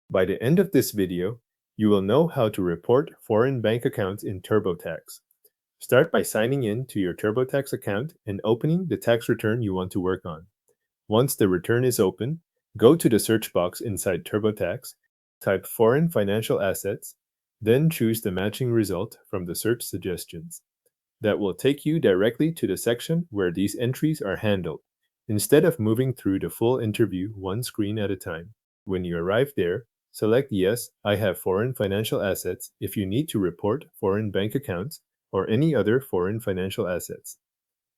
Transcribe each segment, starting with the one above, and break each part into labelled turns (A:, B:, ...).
A: By the end of this video, you will know how to report foreign bank accounts in TurboTax. Start by signing in to your TurboTax account and opening the tax return you want to work on. Once the return is open, go to the search box inside TurboTax, type Foreign Financial Assets, then choose the matching result from the search suggestions. That will take you directly to the section where these entries are handled, instead of moving through the full interview one screen at a time. When you arrive there, select Yes, I have foreign financial assets if you need to report foreign bank accounts or any other foreign financial assets.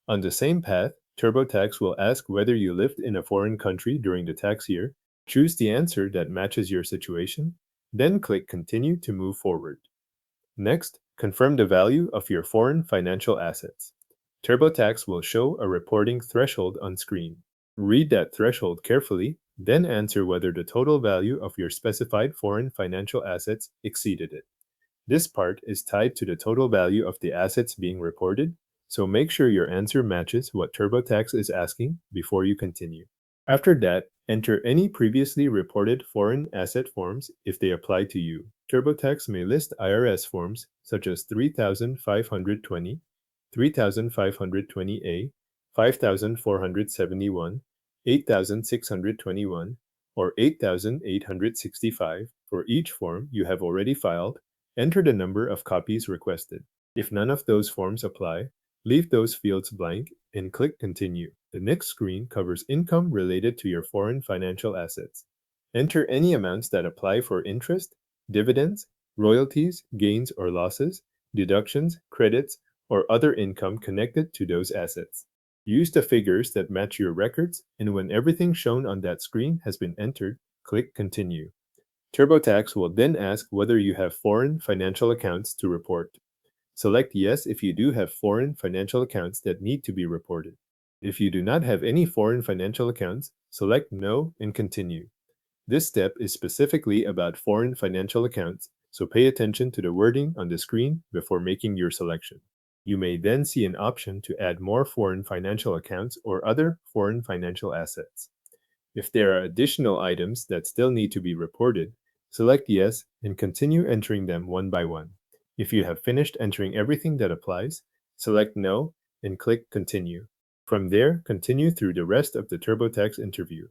A: On the same path, TurboTax will ask whether you lived in a foreign country during the tax year. Choose the answer that matches your situation, then click Continue to move forward. Next, confirm the value of your foreign financial assets. TurboTax will show a reporting threshold on screen. Read that threshold carefully, then answer whether the total value of your specified foreign financial assets exceeded it. This part is tied to the total value of the assets being reported, so make sure your answer matches what TurboTax is asking before you continue. After that, enter any previously reported foreign asset forms if they apply to you. TurboTax may list IRS forms such as 3520, 3520A, 5471, 8621, or 8865. For each form you have already filed, enter the number of copies requested. If none of those forms apply, leave those fields blank and click Continue. The next screen covers income related to your foreign financial assets. Enter any amounts that apply for interest, dividends, royalties, gains or losses, deductions, credits, or other income connected to those assets. Use the figures that match your records, and when everything shown on that screen has been entered, click Continue. TurboTax will then ask whether you have foreign financial accounts to report. Select Yes if you do have foreign financial accounts that need to be reported. If you do not have any foreign financial accounts, select No and Continue. This step is specifically about foreign financial accounts, so pay attention to the wording on the screen before making your selection. You may then see an option to add more foreign financial accounts or other foreign financial assets. If there are additional items that still need to be reported, select Yes and continue entering them one by one. If you have finished entering everything that applies, select No and click Continue. From there, continue through the rest of the TurboTax interview.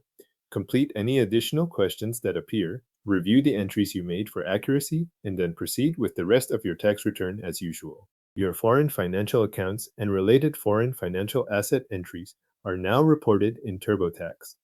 A: Complete any additional questions that appear, review the entries you made for accuracy, and then proceed with the rest of your tax return as usual. Your foreign financial accounts and related foreign financial asset entries are now reported in TurboTax.